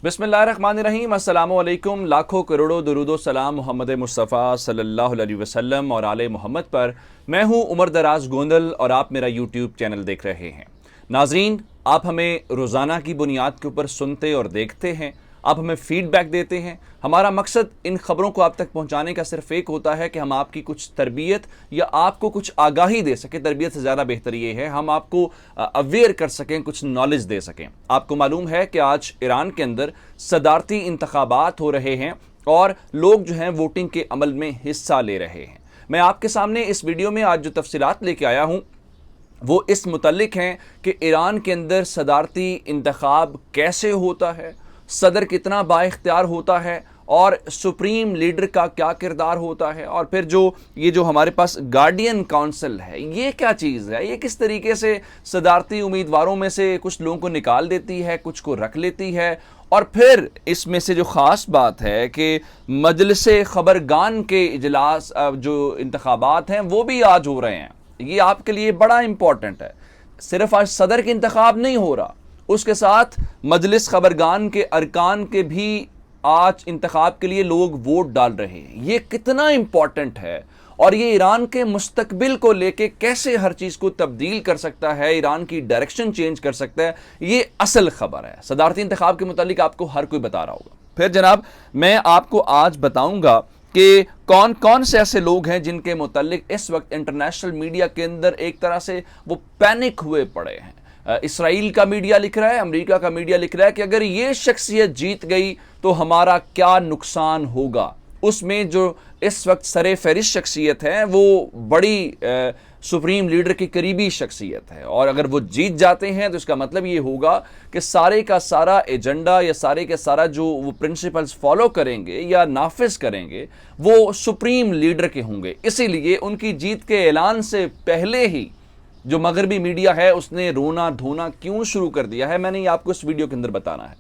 बिस्मिल्लाहिर्रहमानिर्रहीम। अस्सलामु अलैकुम। लाखों करोड़ों दुरूदो सलाम मोहम्मद मुस्तफ़ा सल्लल्लाहु अलैहि वसल्लम और आले मोहम्मद पर। मैं हूं उमर दराज गोंदल और आप मेरा यूट्यूब चैनल देख रहे हैं। नाजरीन, आप हमें रोज़ाना की बुनियाद के ऊपर सुनते और देखते हैं, आप हमें फीडबैक देते हैं। हमारा मकसद इन ख़बरों को आप तक पहुंचाने का सिर्फ एक होता है कि हम आपकी कुछ तरबियत या आपको कुछ आगाही दे सकें। तरबियत से ज़्यादा बेहतर ये है हम आपको अवेयर कर सकें, कुछ नॉलेज दे सकें। आपको मालूम है कि आज ईरान के अंदर सदारती इंतखाबात हो रहे हैं और लोग जो हैं वोटिंग के अमल में हिस्सा ले रहे हैं। मैं आपके सामने इस वीडियो में आज जो तफसीलात लेके आया हूँ वो इस मुतल्लिक हैं कि ईरान के अंदर सदारती इंतखाब कैसे होता है, सदर कितना बाइख्तियार होता है और सुप्रीम लीडर का क्या किरदार होता है, और फिर जो हमारे पास गार्डियन काउंसिल है ये क्या चीज़ है, ये किस तरीके से सदारती उम्मीदवारों में से कुछ लोगों को निकाल देती है, कुछ को रख लेती है। और फिर इसमें से जो ख़ास बात है कि मजलिस खबरगान के इजलास जो इंतखाबात हैं वो भी आज हो रहे हैं। ये आपके लिए बड़ा इंपॉर्टेंट है। सिर्फ आज सदर के इंतखाब नहीं हो रहा, उसके साथ मजलिस खबरगान के अरकान के भी आज इंतखाब के लिए लोग वोट डाल रहे हैं। ये कितना इंपॉर्टेंट है और ये ईरान के मुस्तकबिल को लेके कैसे हर चीज़ को तब्दील कर सकता है, ईरान की डायरेक्शन चेंज कर सकता है, ये असल खबर है। सदारती इंतखाब के मुतालिक आपको हर कोई बता रहा होगा। फिर जनाब, मैं आपको आज बताऊंगा कि कौन कौन से ऐसे लोग हैं जिनके मुतालिक इस वक्त इंटरनेशनल मीडिया के अंदर एक तरह से वो पैनिक हुए पड़े हैं। इसराइल का मीडिया लिख रहा है, अमेरिका का मीडिया लिख रहा है कि अगर ये शख्सियत जीत गई तो हमारा क्या नुकसान होगा। उसमें जो इस वक्त सरे फहरिस्त शख्सियत है वो बड़ी सुप्रीम लीडर की करीबी शख्सियत है, और अगर वो जीत जाते हैं तो इसका मतलब ये होगा कि सारे का सारा एजेंडा या सारे का सारा जो वो प्रिंसिपल्स फॉलो करेंगे या नाफिज करेंगे वो सुप्रीम लीडर के होंगे। इसीलिए उनकी जीत के ऐलान से पहले ही जो मगरबी मीडिया है उसने रोना धोना क्यों शुरू कर दिया है, मैंने ये आपको इस वीडियो के अंदर बताना है।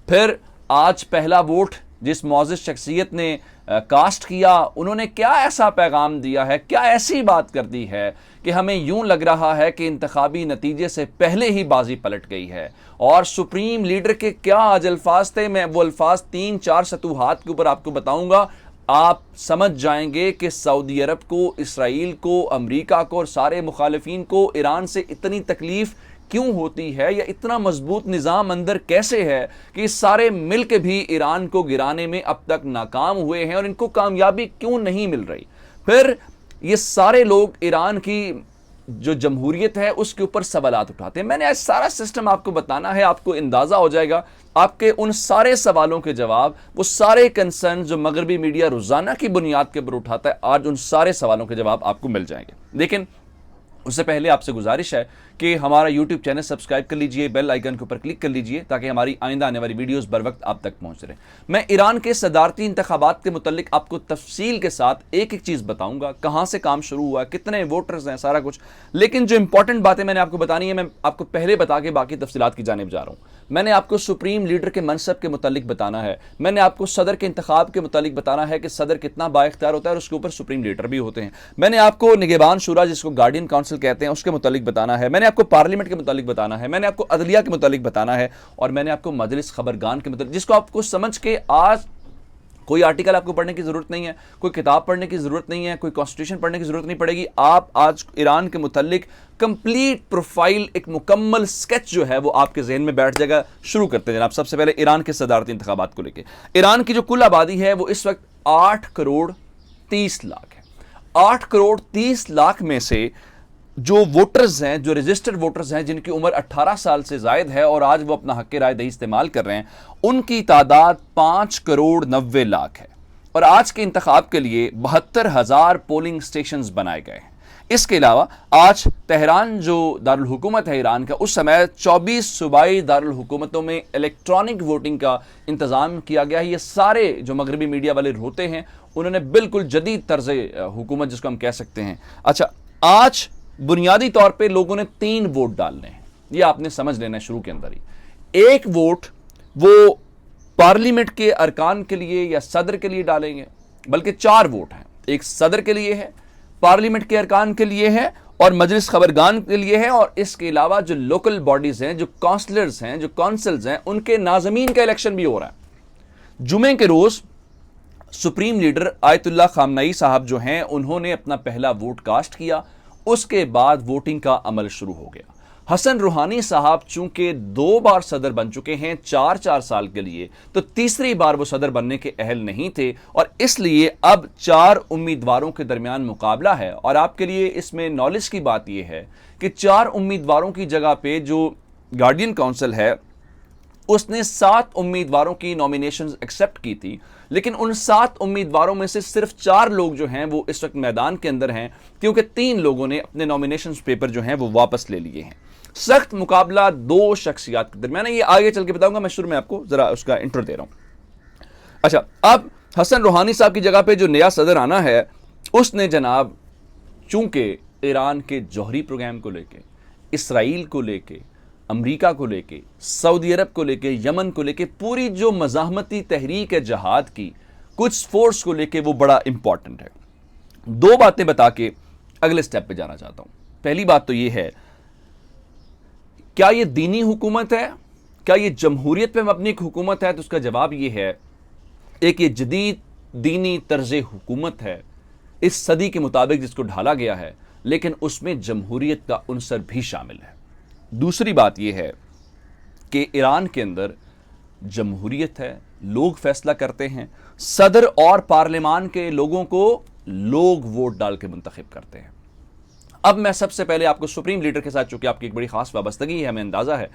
फिर आज पहला वोट जिस मौजूद शख्सियत ने कास्ट किया, उन्होंने क्या ऐसा पैगाम दिया है, क्या ऐसी बात कर दी है कि हमें यूं लग रहा है कि इंतखाबी नतीजे से पहले ही बाजी पलट गई है। और सुप्रीम लीडर के क्या आज अल्फाज थे, मैं वो अल्फाज 3-4 सतूहात के ऊपर आपको बताऊंगा। आप समझ जाएंगे कि सऊदी अरब को, इसराइल को, अमेरिका को और सारे मुखालिफिन को ईरान से इतनी तकलीफ क्यों होती है या इतना मजबूत निज़ाम अंदर कैसे है कि सारे मिल के भी ईरान को गिराने में अब तक नाकाम हुए हैं और इनको कामयाबी क्यों नहीं मिल रही। फिर ये सारे लोग ईरान की जो जमहूरियत है उसके ऊपर सवालात उठाते हैं। मैंने आज सारा सिस्टम आपको बताना है, आपको अंदाज़ा हो जाएगा। आपके उन सारे सवालों के जवाब, वो सारे कंसर्न जो मगरबी मीडिया रोज़ाना की बुनियाद के ऊपर उठाता है, आज उन सारे सवालों के जवाब आपको मिल जाएंगे। लेकिन उससे पहले आपसे गुजारिश है कि हमारा YouTube चैनल सब्सक्राइब कर लीजिए, बेल आइकन के ऊपर क्लिक कर लीजिए ताकि हमारी आइंदा आने वाली वीडियोस बर वक्त आप तक पहुंच रहे। मैं ईरान के सदारती इंतखाबात के मुतालिक आपको तफसील के साथ एक एक चीज़ बताऊंगा, कहाँ से काम शुरू हुआ, कितने वोटर्स हैं, सारा कुछ। लेकिन जो इंपॉर्टेंट बातें मैंने आपको बतानी है, मैं आपको पहले बता के बाकी तफसीलात की जानिब जा रहा हूँ। मैंने आपको सुप्रीम लीडर के मनसब के मुतालिक बताना है, मैंने आपको सदर के इंतखाब के मुतालिक बताना है कि सदर कितना बाइख्तियार होता है और उसके ऊपर सुप्रीम लीडर भी होते हैं। मैंने आपको निगहबान शुरा जिसको गार्डियन काउंसिल कहते हैं उसके मुतालिक बताना है, मैंने आपको पार्लियामेंट के मुतालिक बताना है, मैंने आपको अदलिया के मुतालिक बताना है, और मैंने आपको मजलिस खबरगान के मुतालिक, जिसको आपको समझ के आज कोई आर्टिकल आपको पढ़ने की जरूरत नहीं है, कोई किताब पढ़ने की जरूरत नहीं है, कोई कॉन्स्टिट्यूशन पढ़ने की जरूरत नहीं पड़ेगी। आप आज ईरान के मुतालिक कंप्लीट प्रोफाइल, एक मुकम्मल स्केच जो है वो आपके जहन में बैठ जाएगा। शुरू करते हैं जनाब। सबसे पहले ईरान के सदारती इंतखाबात को लेकर। ईरान की जो कुल आबादी है वो इस वक्त 8 करोड़ 30 लाख है। 8 करोड़ 30 लाख में से जो वोटर्स हैं, जो रजिस्टर्ड वोटर्स हैं, जिनकी उम्र 18 साल से ज़ायद है और आज वो अपना हक़ राय दही इस्तेमाल कर रहे हैं, उनकी तादाद 5 करोड़ 90 लाख है। और आज के इंतखाब के लिए 72,000 पोलिंग स्टेशंस बनाए गए हैं। इसके अलावा आज तेहरान जो दारुल हुकूमत है ईरान का, उस समय 24 सूबाई दारुल हुकूमतों में इलेक्ट्रॉनिक वोटिंग का इंतज़ाम किया गया है। ये सारे जो मगरबी मीडिया वाले होते हैं उन्होंने बिल्कुल जदीद तर्ज़ हुकूमत जिसको हम कह सकते हैं। अच्छा, आज बुनियादी तौर पे लोगों ने 3 वोट डालने हैं, ये आपने समझ लेना है शुरू के अंदर ही। एक वोट वो पार्लियामेंट के अरकान के लिए या सदर के लिए डालेंगे, बल्कि 4 वोट हैं। एक सदर के लिए है, पार्लियामेंट के अरकान के लिए है اور مجلس خبرگان کے لیے ہے، اور اس کے علاوہ جو لوکل باڈیز ہیں، جو کونسلرز ہیں، جو کونسلز ہیں، ان کے ناظمین کا الیکشن بھی ہو رہا ہے۔ جمعے کے روز سپریم لیڈر آیت اللہ خامنئی صاحب جو ہیں انہوں نے اپنا پہلا ووٹ کاسٹ کیا، اس کے بعد ووٹنگ کا عمل شروع ہو گیا۔ حسن روحانی صاحب چونکہ 2 بار صدر بن چکے ہیں 4 سال کے لیے، تو تیسری بار وہ صدر بننے کے اہل نہیں تھے، اور اس لیے اب 4 امیدواروں کے درمیان مقابلہ ہے۔ اور آپ کے لیے اس میں نالج کی بات یہ ہے کہ 4 امیدواروں کی جگہ پہ جو گارڈین کونسل ہے اس نے 7 امیدواروں کی نومینیشنز ایکسیپٹ کی تھی، لیکن ان 7 امیدواروں میں سے صرف 4 لوگ جو ہیں وہ اس وقت میدان کے اندر ہیں، کیونکہ 3 لوگوں نے اپنے نومینیشنز پیپر جو ہیں وہ واپس لے لیے ہیں۔ سخت مقابلہ 2 شخصیات کے درمیان ہے، یہ آگے چل کے بتاؤں گا، میں شروع میں آپ کو ذرا اس کا انٹرو دے رہا ہوں۔ اچھا، اب حسن روحانی صاحب کی جگہ پہ جو نیا صدر آنا ہے، اس نے جناب چونکہ ایران کے جوہری پروگرام کو لے کے، اسرائیل کو لے کے، امریکہ کو لے کے، سعودی عرب کو لے کے، یمن کو لے کے، پوری جو مزاحمتی تحریک ہے جہاد کی، کچھ فورس کو لے کے وہ بڑا امپورٹنٹ ہے۔ 2 باتیں بتا کے اگلے سٹیپ پہ جانا چاہتا ہوں۔ پہلی بات تو یہ ہے، کیا یہ دینی حکومت ہے؟ کیا یہ جمہوریت پہ مبنی حکومت ہے؟ تو اس کا جواب یہ ہے، ایک یہ جدید دینی طرز حکومت ہے اس صدی کے مطابق جس کو ڈھالا گیا ہے، لیکن اس میں جمہوریت کا عنصر بھی شامل ہے۔ دوسری بات یہ ہے کہ ایران کے اندر جمہوریت ہے، لوگ فیصلہ کرتے ہیں، صدر اور پارلیمان کے لوگوں کو لوگ ووٹ ڈال کے منتخب کرتے ہیں۔ اب میں سب سے پہلے آپ کو سپریم لیڈر کے ساتھ، چونکہ آپ کی ایک بڑی خاص وابستگی ہے، ہمیں اندازہ ہے،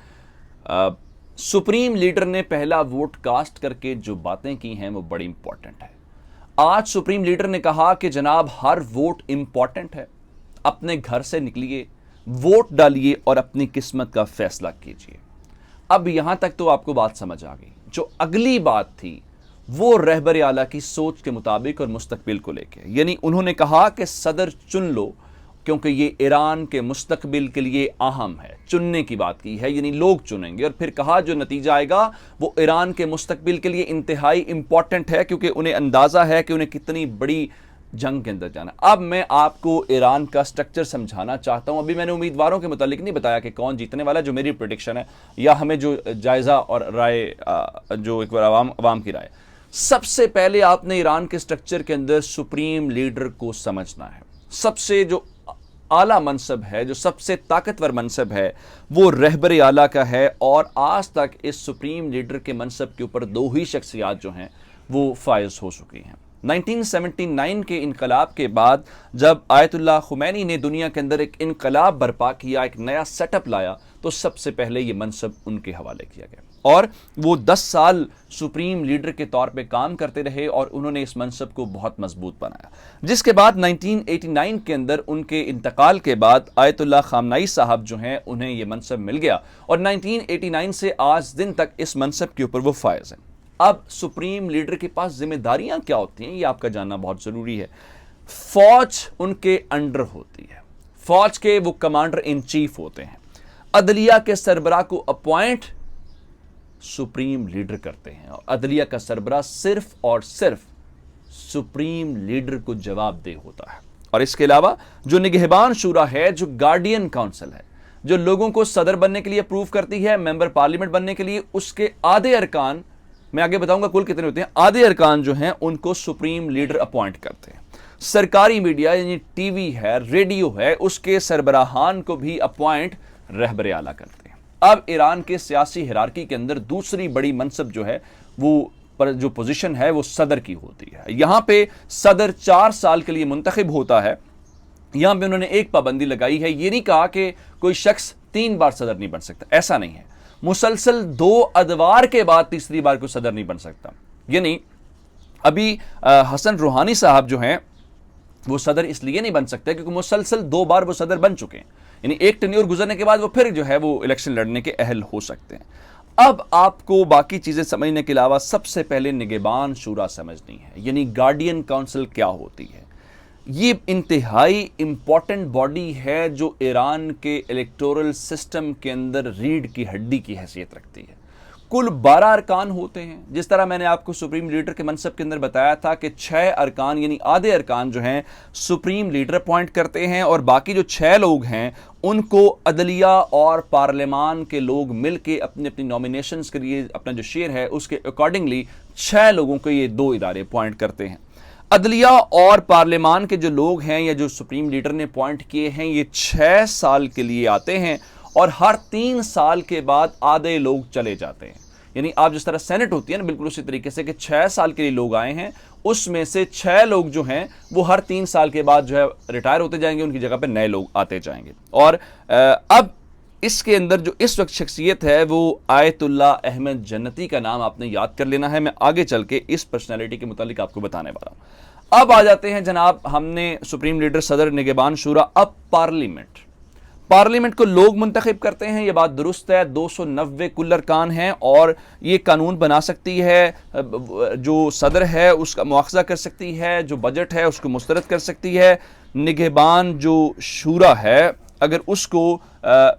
سپریم لیڈر نے پہلا ووٹ کاسٹ کر کے جو باتیں کی ہیں وہ بڑی امپورٹنٹ ہے۔ آج سپریم لیڈر نے کہا کہ جناب ہر ووٹ امپورٹنٹ ہے، اپنے گھر سے نکلیے، ووٹ ڈالیے اور اپنی قسمت کا فیصلہ کیجیے۔ اب یہاں تک تو آپ کو بات سمجھ آ گئی۔ جو اگلی بات تھی وہ رہبر اعلیٰ کی سوچ کے مطابق اور مستقبل کو لے کے، یعنی انہوں نے کہا کہ صدر چن لو کیونکہ یہ ایران کے مستقبل کے لیے اہم ہے۔ چننے کی بات کی ہے، یعنی لوگ چنیں گے، اور پھر کہا جو نتیجہ آئے گا وہ ایران کے مستقبل کے لیے انتہائی امپورٹنٹ ہے، کیونکہ انہیں اندازہ ہے کہ انہیں کتنی بڑی جنگ کے اندر جانا۔ اب میں آپ کو ایران کا سٹرکچر سمجھانا چاہتا ہوں۔ ابھی میں نے امیدواروں کے متعلق نہیں بتایا کہ کون جیتنے والا ہے، جو میری پریڈکشن ہے یا ہمیں جو جائزہ اور رائے، جو ایک بار عوام کی رائے۔ سب سے پہلے آپ نے ایران کے سٹرکچر کے اندر سپریم لیڈر کو سمجھنا ہے۔ سب سے جو اعلیٰ منصب ہے، جو سب سے طاقتور منصب ہے، وہ رہبر اعلیٰ کا ہے، اور آج تک اس سپریم لیڈر کے منصب کے اوپر 2 ہی شخصیات جو ہیں وہ فائز ہو چکی ہیں۔ 1979 کے انقلاب کے بعد جب آیت اللہ خمینی نے دنیا کے اندر ایک انقلاب برپا کیا، ایک نیا سیٹ اپ لایا، تو سب سے پہلے یہ منصب ان کے حوالے کیا گیا، اور وہ 10 سال سپریم لیڈر کے طور پہ کام کرتے رہے، اور انہوں نے اس منصب کو بہت مضبوط بنایا۔ جس کے بعد 1989 کے اندر ان کے انتقال کے بعد آیت اللہ خامنئی صاحب جو ہیں انہیں یہ منصب مل گیا، اور 1989 سے آج دن تک اس منصب کے اوپر وہ فائز ہیں۔ اب سپریم لیڈر کے پاس ذمہ داریاں کیا ہوتی ہیں یہ آپ کا جاننا بہت ضروری ہے۔ فوج ان کے انڈر ہوتی ہے، فوج کے وہ کمانڈر ان چیف ہوتے ہیں۔ عدلیہ کے سربراہ کو اپوائنٹ سپریم لیڈر کرتے ہیں، اور عدلیہ کا سربراہ صرف اور صرف سپریم لیڈر کو جواب دہ ہوتا ہے۔ اور اس کے علاوہ جو نگہبان شورا ہے، جو گارڈین کونسل ہے، جو لوگوں کو صدر بننے کے لیے اپروو کرتی ہے، ممبر پارلیمنٹ بننے کے لیے، اس کے آدھے ارکان، میں آگے بتاؤں گا کل کتنے ہوتے ہیں، آدھے ارکان جو ہیں ان کو سپریم لیڈر اپوائنٹ کرتے ہیں۔ سرکاری میڈیا یعنی ٹی وی ہے، ریڈیو ہے، اس کے سربراہان کو بھی اپوائنٹ رہبر اعلیٰ کرتے ہیں۔ اب ایران کے سیاسی ہیرارکی کے اندر دوسری بڑی منصب جو ہے وہ جو پوزیشن ہے وہ صدر کی ہوتی ہے۔ یہاں پہ صدر 4 سال کے لیے منتخب ہوتا ہے۔ یہاں پہ انہوں نے ایک پابندی لگائی ہے، یہ نہیں کہا کہ کوئی شخص 3 بار صدر نہیں بن سکتا، ایسا نہیں ہے۔ مسلسل 2 ادوار کے بعد تیسری بار کوئی صدر نہیں بن سکتا۔ یعنی ابھی حسن روحانی صاحب جو ہیں وہ صدر اس لیے نہیں بن سکتے کیونکہ مسلسل 2 بار وہ صدر بن چکے ہیں، یعنی ایک ٹینیور گزرنے کے بعد وہ پھر جو ہے وہ الیکشن لڑنے کے اہل ہو سکتے ہیں۔ اب آپ کو باقی چیزیں سمجھنے کے علاوہ سب سے پہلے نگہبان شورا سمجھنی ہے، یعنی گارڈین کونسل کیا ہوتی ہے۔ یہ انتہائی امپورٹنٹ باڈی ہے جو ایران کے الیکٹورل سسٹم کے اندر ریڑھ کی ہڈی کی حیثیت رکھتی ہے۔ कुल 12 अरकान होते हैं। जिस तरह मैंने आपको सुप्रीम लीडर के मनसब के अंदर बताया था कि 6 अरकान यानी आधे अरकान जो हैं सुप्रीम लीडर अपॉइंट करते हैं, और बाकी जो 6 लोग हैं उनको अदलिया और पार्लियामान के लोग मिलके अपनी अपनी नॉमिनेशंस के लिए अपना जो शेयर है उसके अकॉर्डिंगली 6 लोगों को ये 2 इदारे अपॉइंट करते हैं। अदलिया और पार्लियामान के जो लोग हैं या जो सुप्रीम लीडर ने अपॉइंट किए हैं ये 6 साल के लिए आते हैं, और हर 3 साल के बाद आधे लोग चले जाते हैं। यानी आप जिस तरह सेनेट होती है ना, बिल्कुल उसी तरीके से कि 6 साल के लिए लोग आए हैं, उसमें से 6 लोग जो हैं वो हर 3 साल के बाद जो है रिटायर होते जाएंगे, उनकी जगह पे नए लोग आते जाएंगे। और अब इसके अंदर जो इस वक्त शख्सियत है वो आयतुल्लाह अहमद जन्नती का नाम आपने याद कर लेना है। मैं आगे चल के इस पर्सनैलिटी के मुतालिक आपको बताने वाला हूँ। अब आ जाते हैं जनाब, हमने सुप्रीम लीडर, सदर, निगहबान शुरा, अब पार्लियामेंट को लोग मुंतखब करते हैं, ये बात दुरुस्त है। 290 कुल अरकान हैं और ये कानून बना सकती है, जो सदर है उसका मुआखजा कर सकती है, जो बजट है उसको मुस्तरद कर सकती है। निगहबान जो शूरा है अगर उसको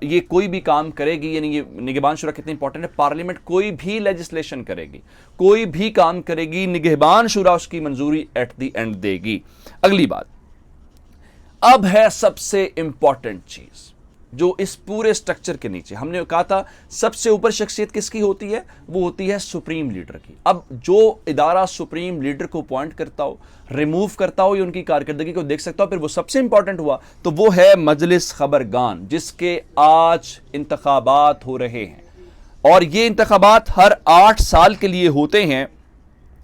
ये कोई भी काम करेगी, यानी ये निगहबान शुरा कितनी इंपॉर्टेंट है, पार्लियामेंट कोई भी लेजिस्लेशन करेगी, कोई भी काम करेगी, निगहबान शुरा उसकी मंजूरी एट द एंड देगी। अगली बात अब है सबसे इंपॉर्टेंट चीज जो इस पूरे स्ट्रक्चर के नीचे हमने कहा था सबसे ऊपर शख्सियत किसकी होती है, वो होती है सुप्रीम लीडर की। अब जो इदारा सुप्रीम लीडर को अपॉइंट करता हो, रिमूव करता हो या उनकी कारकर्दगी को देख सकता हो, फिर वो सबसे इंपॉर्टेंट हुआ तो वो है मजलिस खबरगान, जिसके आज इंतखाबात हो रहे हैं। और ये इंतखाबात हर 8 साल के लिए होते हैं,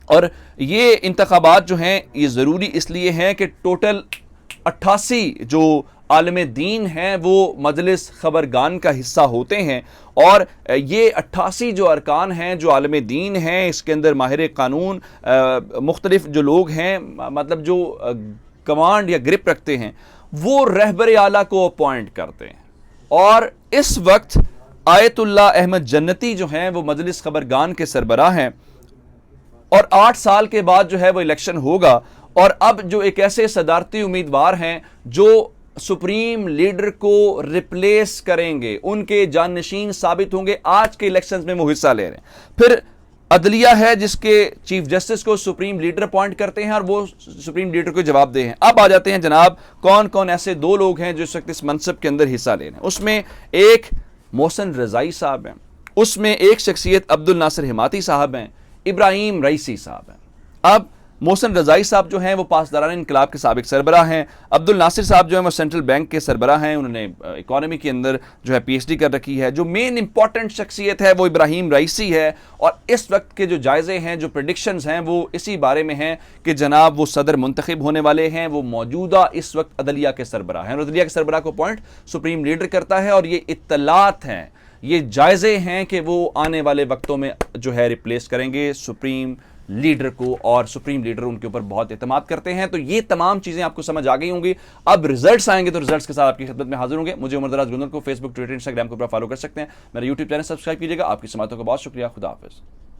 और ये इंतखाबात जो हैं ये ज़रूरी इसलिए हैं कि टोटल 88 जो आलम दीन हैं वो मजलिस खबरगान का हिस्सा होते हैं। और ये 88 जो अरकान हैं जो आलम दीन हैं, इसके अंदर माहिर कानून, मुख्तलिफ जो लोग हैं, मतलब जो कमांड या ग्रिप रखते हैं, वो रहबर आला को अपॉइंट करते हैं। और इस वक्त आयतुल्लाह अहमद जन्नती जो हैं वो मजलिस खबरगान के सरबराह हैं, और 8 साल के बाद जो है वो इलेक्शन होगा। और अब जो एक ऐसे सदारती उम्मीदवार हैं जो सुप्रीम लीडर को रिप्लेस करेंगे, उनके जाननशीन साबित होंगे, आज के इलेक्शंस में वो हिस्सा ले रहे हैं। फिर अदलिया है जिसके चीफ जस्टिस को सुप्रीम लीडर अपॉइंट करते हैं और वो सुप्रीम लीडर को जवाब दे हैं। अब आ जाते हैं जनाब कौन कौन ऐसे 2 लोग हैं जो इस वक्त इस मनसब के अंदर हिस्सा ले रहे हैं। उसमें एक मोहसिन रज़ाई साहब हैं, उसमें एक शख्सियत अब्दुल नासिर हिमाती साहब हैं, इब्राहिम रईसी साहब हैं। अब मोहसिन रज़ाई साहब जो हैं वो पासदारान इनकलाब के साबिक सरबराह हैं। अब्दुल नासिर साहब जो हैं वो सेंट्रल बैंक के सरबराह हैं, उन्होंने इकोनॉमी के अंदर जो है PhD कर रखी है। जो मेन इंपॉर्टेंट शख्सियत है वो इब्राहिम रईसी है, और इस वक्त के जो जायज़े हैं, जो प्रेडिक्शंस हैं, वो इसी बारे में हैं कि जनाब वो सदर मुंतखब होने वाले हैं। वो मौजूदा इस वक्त अदलिया के सरबराह हैं, और अदलिया के सरबराह को अपॉइंट सुप्रीम लीडर करता है। और ये इत्तलात हैं, ये जायज़े हैं कि वो आने वाले वक्तों में जो है रिप्लेस करेंगे सुप्रीम लीडर को, और सुप्रीम लीडर उनके ऊपर बहुत एतमाद करते हैं। तो ये तमाम चीजें आपको समझ आ गई होंगी। अब रिजल्ट्स आएंगे तो रिजल्ट्स के साथ आपकी खिदमत में हाजिर होंगे। मुझे उमर दराज गोंदल को फेसबुक, ट्विटर, इंस्टाग्राम के ऊपर फॉलो कर सकते हैं। मेरा यूट्यूब चैनल सब्सक्राइब कीजिएगा। आपकी समातों का बहुत शुक्रिया। खुदा हाफिज़।